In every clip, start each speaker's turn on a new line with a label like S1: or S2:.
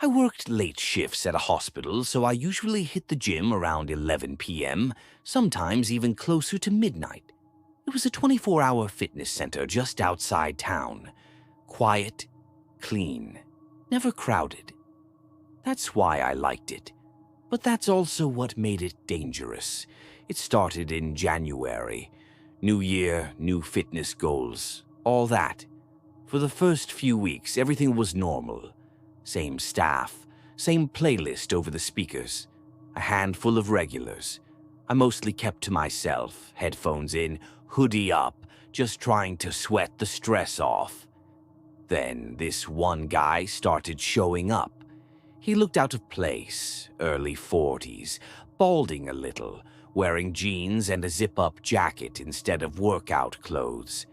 S1: I worked late shifts at a hospital, so I usually hit the gym around 11 p.m., sometimes even closer to midnight. It was a 24-hour fitness center just outside town. Quiet, clean, never crowded. That's why I liked it. But that's also what made it dangerous. It started in January. New year, new fitness goals, all that. For the first few weeks, everything was normal. Same staff, same playlist over the speakers, a handful of regulars. I mostly kept to myself, headphones in, hoodie up, just trying to sweat the stress off. Then this one guy started showing up. He looked out of place, early 40s, balding a little, wearing jeans and a zip-up jacket instead of workout clothes.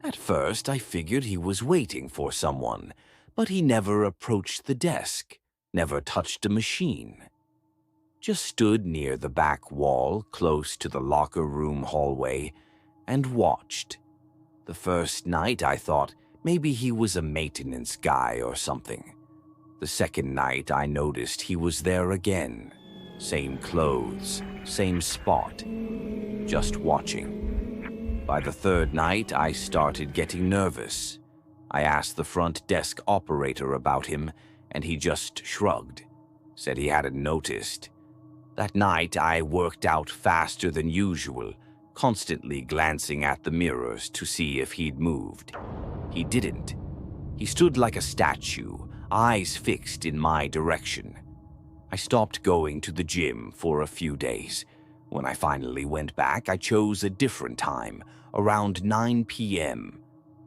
S1: At first, I figured he was waiting for someone, but he never approached the desk, never touched a machine. Just stood near the back wall, close to the locker room hallway, and watched. The first night, I thought maybe he was a maintenance guy or something. The second night, I noticed he was there again. Same clothes, same spot, just watching. By the third night, I started getting nervous. I asked the front desk operator about him, and he just shrugged, said he hadn't noticed. That night, I worked out faster than usual, constantly glancing at the mirrors to see if he'd moved. He didn't. He stood like a statue, eyes fixed in my direction. I stopped going to the gym for a few days. When I finally went back, I chose a different time, around 9 p.m.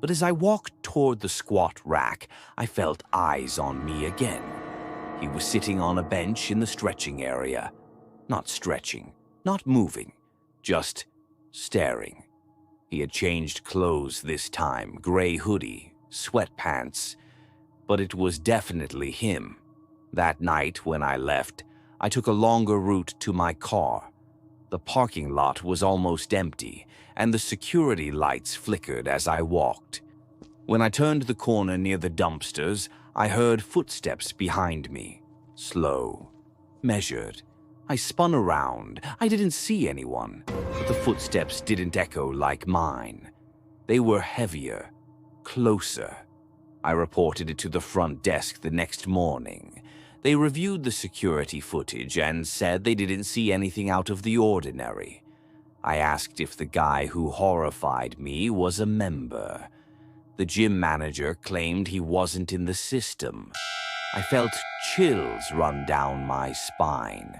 S1: But as I walked toward the squat rack, I felt eyes on me again. He was sitting on a bench in the stretching area. Not stretching, not moving, just staring. He had changed clothes this time, gray hoodie, sweatpants, but it was definitely him. That night, when I left, I took a longer route to my car. The parking lot was almost empty, and the security lights flickered as I walked. When I turned the corner near the dumpsters, I heard footsteps behind me. Slow, measured. I spun around. I didn't see anyone, but the footsteps didn't echo like mine. They were heavier, closer. I reported it to the front desk the next morning. They reviewed the security footage and said they didn't see anything out of the ordinary. I asked if the guy who horrified me was a member. The gym manager claimed he wasn't in the system. I felt chills run down my spine.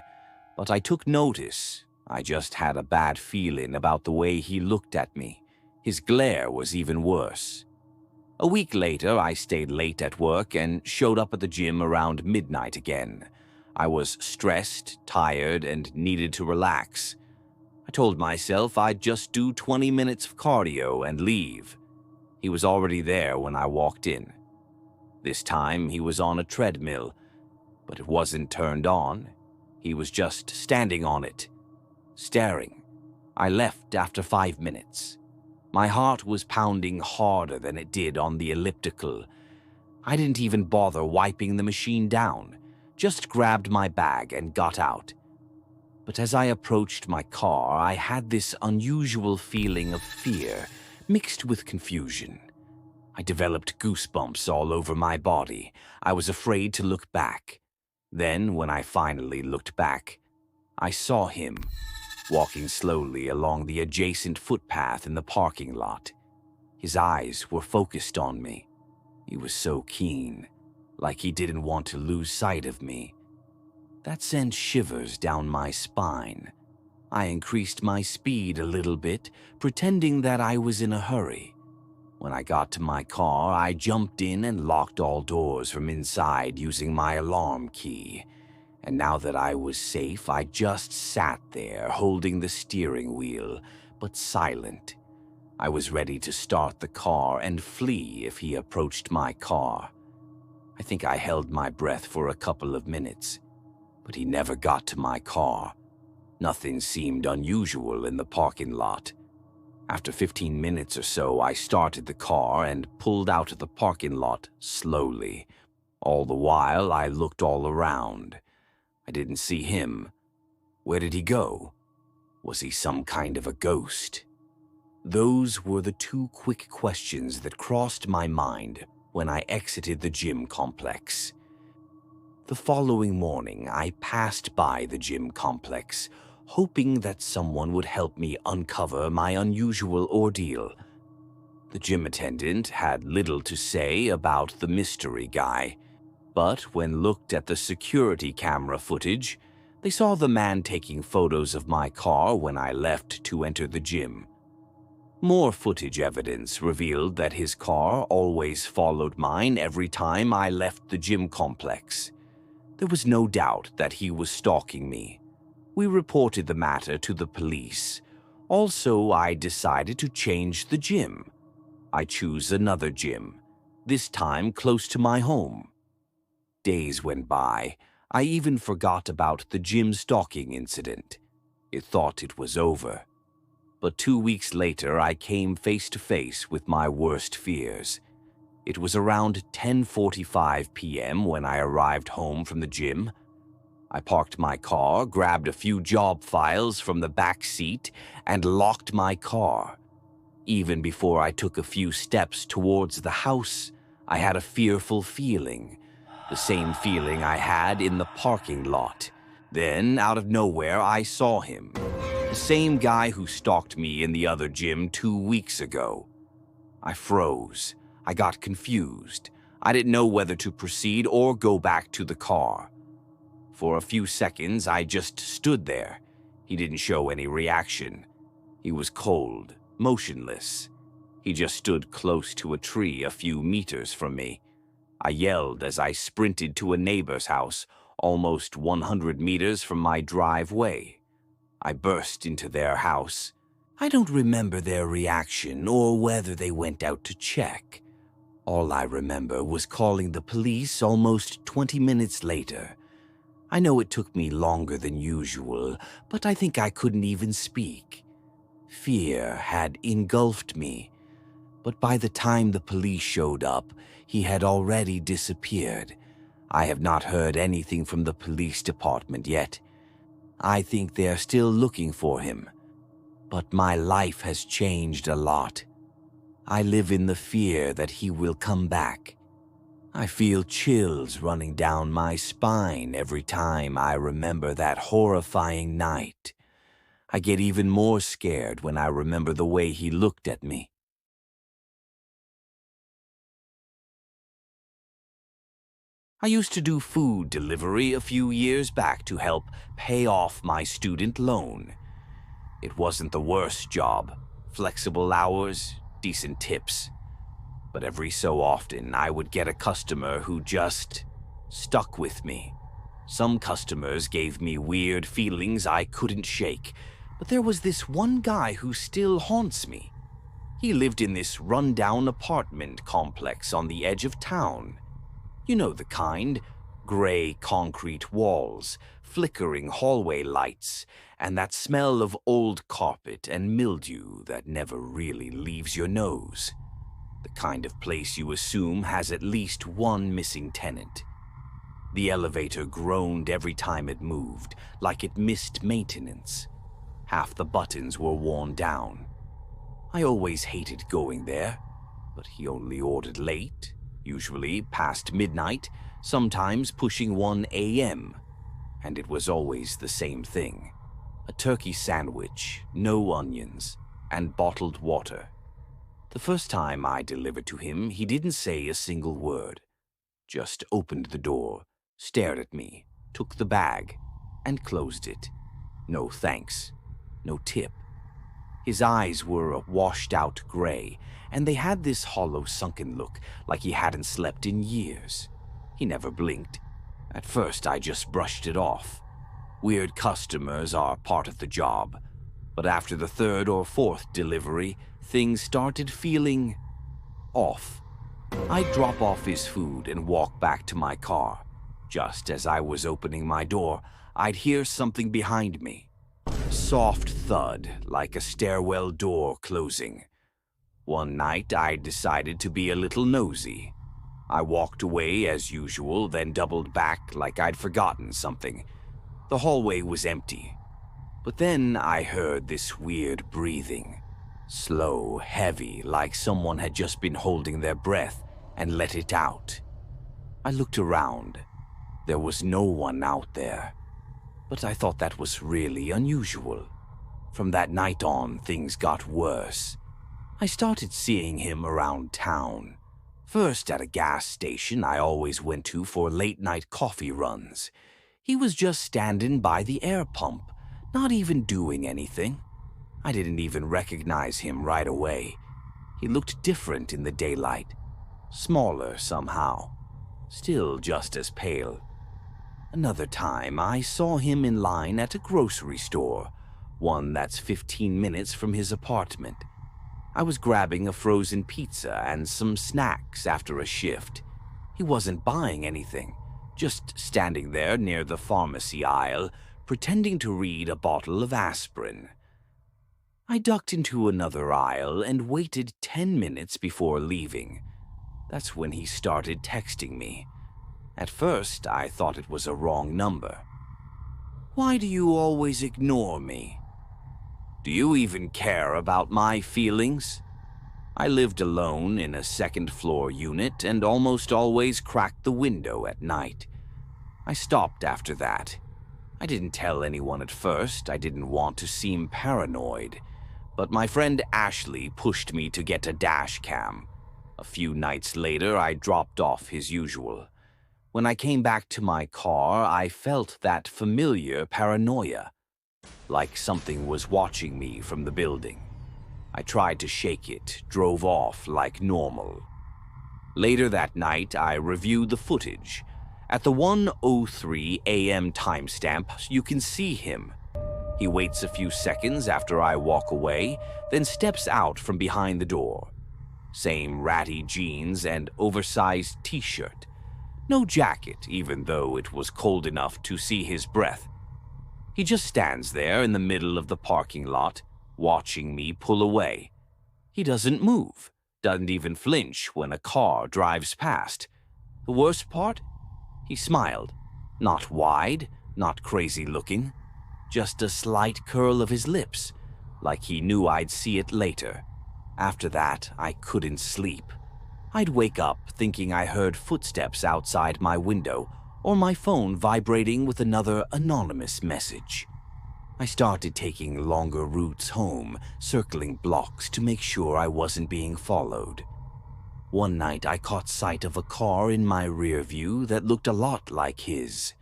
S1: But I took notice. I just had a bad feeling about the way he looked at me. His glare was even worse. A week later, I stayed late at work and showed up at the gym around midnight again. I was stressed, tired, and needed to relax. I told myself I'd just do 20 minutes of cardio and leave. He was already there when I walked in. This time, he was on a treadmill, but it wasn't turned on. He was just standing on it, staring. I left after 5 minutes. My heart was pounding harder than it did on the elliptical. I didn't even bother wiping the machine down, just grabbed my bag and got out. But as I approached my car, I had this unusual feeling of fear mixed with confusion. I developed goosebumps all over my body. I was afraid to look back. Then, when I finally looked back, I saw him, walking slowly along the adjacent footpath in the parking lot. His eyes were focused on me. He was so keen, like he didn't want to lose sight of me. That sent shivers down my spine. I increased my speed a little bit, pretending that I was in a hurry. When I got to my car, I jumped in and locked all doors from inside using my alarm key. And now that I was safe, I just sat there holding the steering wheel, but silent. I was ready to start the car and flee if he approached my car. I think I held my breath for a couple of minutes, but he never got to my car. Nothing seemed unusual in the parking lot. After 15 minutes or so, I started the car and pulled out of the parking lot slowly, All the while, I looked all around. I didn't see him. Where did he go? Was he some kind of a ghost? Those were the two quick questions that crossed my mind when I exited the gym complex. The following morning, I passed by the gym complex, hoping that someone would help me uncover my unusual ordeal. The gym attendant had little to say about the mystery guy, but when looked at the security camera footage, they saw the man taking photos of my car when I left to enter the gym. More footage evidence revealed that his car always followed mine every time I left the gym complex. There was no doubt that he was stalking me. We reported the matter to the police. Also, I decided to change the gym. I chose another gym, this time close to my home. Days went by. I even forgot about the gym stalking incident. It thought it was over. But 2 weeks later, I came face to face with my worst fears. It was around 10:45 p.m. when I arrived home from the gym. I parked my car, grabbed a few job files from the back seat, and locked my car. Even before I took a few steps towards the house, I had a fearful feeling. The same feeling I had in the parking lot. Then, out of nowhere, I saw him. The same guy who stalked me in the other gym 2 weeks ago. I froze. I got confused. I didn't know whether to proceed or go back to the car. For a few seconds, I just stood there. He didn't show any reaction. He was cold, motionless. He just stood close to a tree a few meters from me. I yelled as I sprinted to a neighbor's house, almost 100 meters from my driveway. I burst into their house. I don't remember their reaction or whether they went out to check. All I remember was calling the police almost 20 minutes later. I know it took me longer than usual, but I think I couldn't even speak. Fear had engulfed me. But by the time the police showed up, he had already disappeared. I have not heard anything from the police department yet. I think they are still looking for him. But my life has changed a lot. I live in the fear that he will come back. I feel chills running down my spine every time I remember that horrifying night. I get even more scared when I remember the way he looked at me. I used to do food delivery a few years back to help pay off my student loan. It wasn't the worst job. Flexible hours, decent tips. But every so often, I would get a customer who just stuck with me. Some customers gave me weird feelings I couldn't shake, but there was this one guy who still haunts me. He lived in this rundown apartment complex on the edge of town. You know the kind, gray concrete walls, flickering hallway lights, and that smell of old carpet and mildew that never really leaves your nose. The kind of place you assume has at least one missing tenant. The elevator groaned every time it moved, like it missed maintenance. Half the buttons were worn down. I always hated going there, but he only ordered late, usually past midnight, sometimes pushing 1 a.m., and it was always the same thing. A turkey sandwich, no onions, and bottled water. The first time I delivered to him, he didn't say a single word. Just opened the door, stared at me, took the bag, and closed it. No thanks, no tip. His eyes were washed-out gray, and they had this hollow, sunken look, like he hadn't slept in years. He never blinked. At first, I just brushed it off. Weird customers are part of the job. But after the third or fourth delivery, things started feeling off. I'd drop off his food and walk back to my car. Just as I was opening my door, I'd hear something behind me. A soft thud, like a stairwell door closing. One night, I decided to be a little nosy. I walked away as usual, then doubled back like I'd forgotten something. The hallway was empty. But then I heard this weird breathing. Slow, heavy, like someone had just been holding their breath and let it out. I looked around. There was no one out there. But I thought that was really unusual. From that night on, things got worse. I started seeing him around town. First at a gas station I always went to for late-night coffee runs. He was just standing by the air pump, not even doing anything. I didn't even recognize him right away. He looked different in the daylight. Smaller somehow. Still just as pale. Another time, I saw him in line at a grocery store, one that's 15 minutes from his apartment. I was grabbing a frozen pizza and some snacks after a shift. He wasn't buying anything, just standing there near the pharmacy aisle, pretending to read a bottle of aspirin. I ducked into another aisle and waited 10 minutes before leaving. That's when he started texting me. At first, I thought it was a wrong number. "Why do you always ignore me? Do you even care about my feelings?" I lived alone in a second-floor unit and almost always cracked the window at night. I stopped after that. I didn't tell anyone at first. I didn't want to seem paranoid. But my friend Ashley pushed me to get a dash cam. A few nights later, I dropped off his usual. When I came back to my car, I felt that familiar paranoia, like something was watching me from the building. I tried to shake it, drove off like normal. Later that night, I reviewed the footage. At the 1:03 a.m. timestamp, you can see him. He waits a few seconds after I walk away, then steps out from behind the door. Same ratty jeans and oversized t-shirt. No jacket, even though it was cold enough to see his breath. He just stands there in the middle of the parking lot, watching me pull away. He doesn't move, doesn't even flinch when a car drives past. The worst part? He smiled. Not wide, not crazy looking. Just a slight curl of his lips, like he knew I'd see it later. After that, I couldn't sleep. I'd wake up thinking I heard footsteps outside my window or my phone vibrating with another anonymous message. I started taking longer routes home, circling blocks to make sure I wasn't being followed. One night I caught sight of a car in my rear view that looked a lot like his.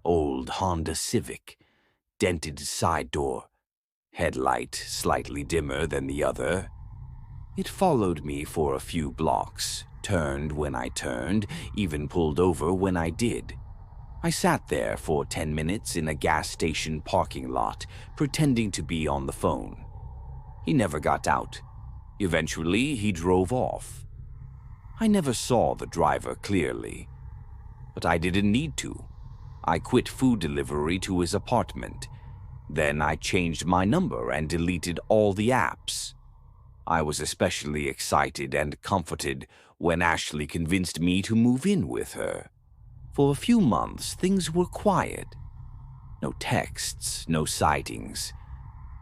S1: Old Honda Civic, dented side door, headlight slightly dimmer than the other. It followed me for a few blocks, turned when I turned, even pulled over when I did. I sat there for 10 minutes in a gas station parking lot, pretending to be on the phone. He never got out. Eventually, he drove off. I never saw the driver clearly, but I didn't need to. I quit food delivery to his apartment. Then I changed my number and deleted all the apps. I was especially excited and comforted when Ashley convinced me to move in with her. For a few months, things were quiet. No texts, no sightings.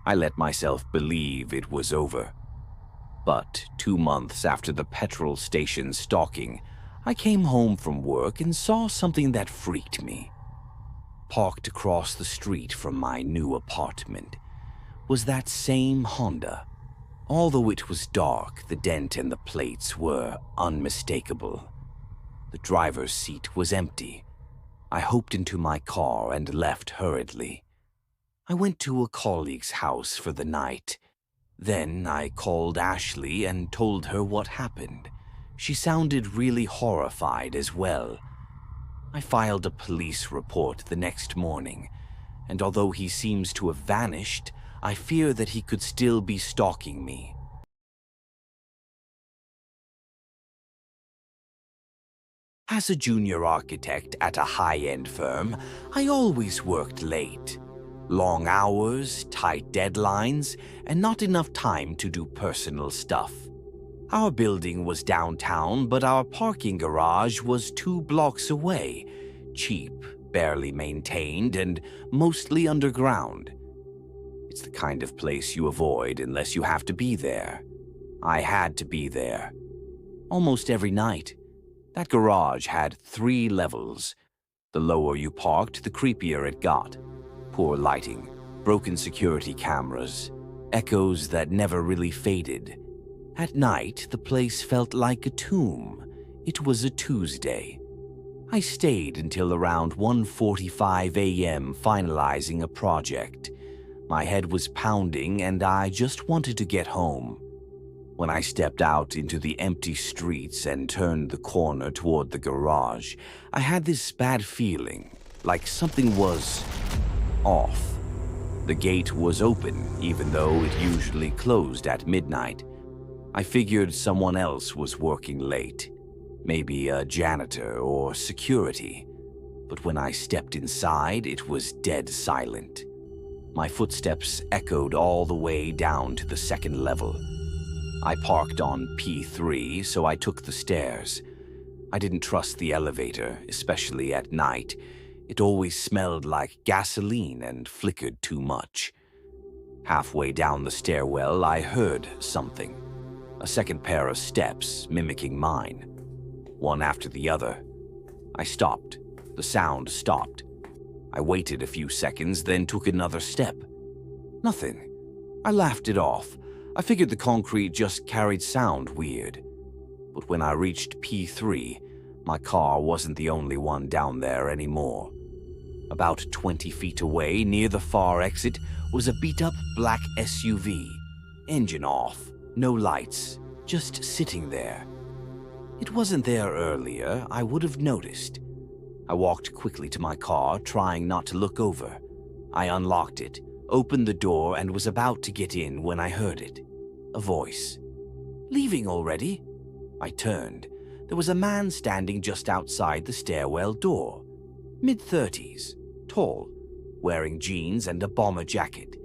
S1: I let myself believe it was over. But 2 months after the petrol station stalking, I came home from work and saw something that freaked me. Parked across the street from my new apartment was that same Honda. Although it was dark, the dent and the plates were unmistakable. The driver's seat was empty. I hopped into my car and left hurriedly. I went to a colleague's house for the night. Then I called Ashley and told her what happened. She sounded really horrified as well. I filed a police report the next morning, and although he seems to have vanished, I fear that he could still be stalking me. As a junior architect at a high-end firm, I always worked late. Long hours, tight deadlines, and not enough time to do personal stuff. Our building was downtown, but our parking garage was 2 blocks away, cheap, barely maintained, and mostly underground. It's the kind of place you avoid unless you have to be there. I had to be there. Almost every night. That garage had 3 levels. The lower you parked, the creepier it got. Poor lighting, broken security cameras, echoes that never really faded. At night, the place felt like a tomb. It was a Tuesday. I stayed until around 1:45 a.m. finalizing a project. My head was pounding and I just wanted to get home. When I stepped out into the empty streets and turned the corner toward the garage, I had this bad feeling, like something was off. The gate was open, even though it usually closed at midnight. I figured someone else was working late, maybe a janitor or security. But when I stepped inside, it was dead silent. My footsteps echoed all the way down to the 2nd level. I parked on P3, so I took the stairs. I didn't trust the elevator, especially at night. It always smelled like gasoline and flickered too much. Halfway down the stairwell, I heard something. A second pair of steps mimicking mine. One after the other. I stopped. The sound stopped. I waited a few seconds, then took another step. Nothing. I laughed it off. I figured the concrete just carried sound weird. But when I reached P3, my car wasn't the only one down there anymore. About 20 feet away, near the far exit, was a beat-up black SUV. Engine off, no lights, just sitting there. It wasn't there earlier, I would have noticed. I walked quickly to my car, trying not to look over. I unlocked it, opened the door, and was about to get in when I heard it. A voice. "Leaving already?" I turned. There was a man standing just outside the stairwell door. Mid-30s, tall, wearing jeans and a bomber jacket.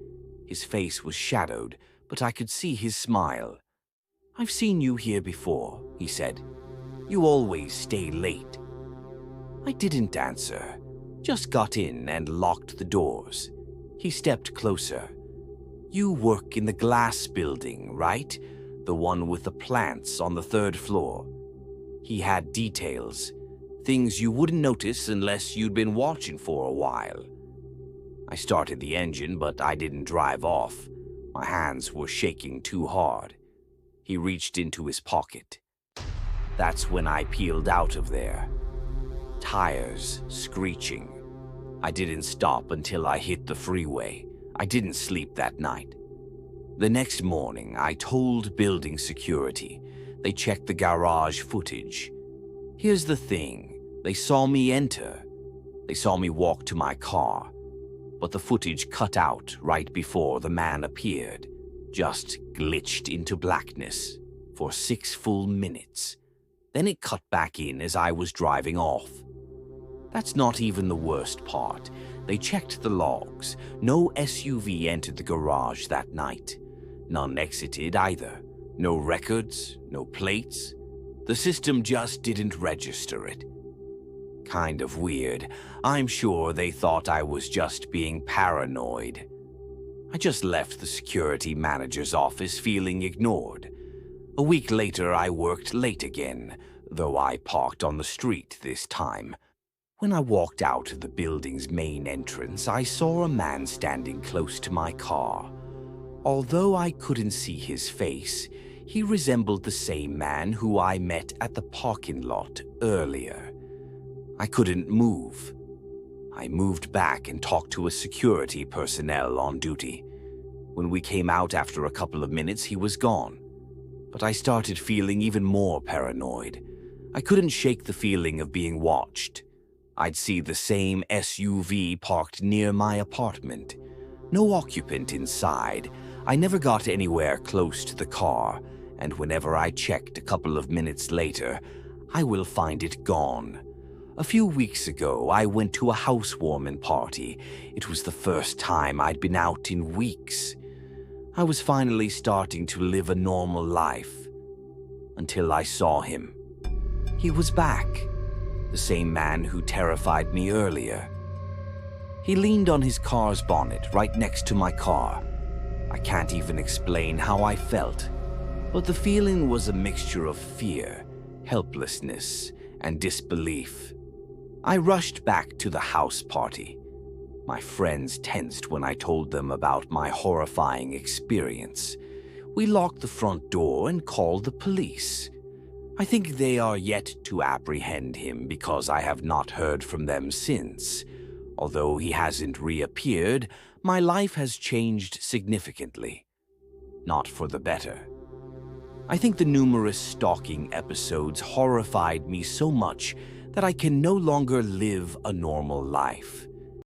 S1: His face was shadowed, but I could see his smile. "I've seen you here before," he said. "You always stay late." I didn't answer, just got in and locked the doors. He stepped closer. "You work in the glass building, right? The one with the plants on the 3rd floor." He had details, things you wouldn't notice unless you'd been watching for a while. I started the engine, but I didn't drive off. My hands were shaking too hard. He reached into his pocket. That's when I peeled out of there. Tires screeching. I didn't stop until I hit the freeway. I didn't sleep that night. The next morning, I told building security. They checked the garage footage. Here's the thing. They saw me enter. They saw me walk to my car. But the footage cut out right before the man appeared. Just glitched into blackness for 6 full minutes. Then it cut back in as I was driving off. That's not even the worst part. They checked the logs. No SUV entered the garage that night. None exited either. No records, no plates. The system just didn't register it. Kind of weird. I'm sure they thought I was just being paranoid. I just left the security manager's office feeling ignored. A week later, I worked late again, though I parked on the street this time. When I walked out of the building's main entrance, I saw a man standing close to my car. Although I couldn't see his face, he resembled the same man who I met at the parking lot earlier. I couldn't move. I moved back and talked to a security personnel on duty. When we came out after a couple of minutes, he was gone. But I started feeling even more paranoid. I couldn't shake the feeling of being watched. I'd see the same SUV parked near my apartment. No occupant inside. I never got anywhere close to the car, and whenever I checked a couple of minutes later, I will find it gone. A few weeks ago, I went to a housewarming party. It was the first time I'd been out in weeks. I was finally starting to live a normal life. until I saw him. He was back, the same man who terrified me earlier. He leaned on his car's bonnet right next to my car. I can't even explain how I felt, but the feeling was a mixture of fear, helplessness, and disbelief. I rushed back to the house party. My friends tensed when I told them about my horrifying experience. We locked the front door and called the police. I think they are yet to apprehend him because I have not heard from them since. Although he hasn't reappeared, my life has changed significantly. Not for the better. I think the numerous stalking episodes horrified me so much that I can no longer live a normal life.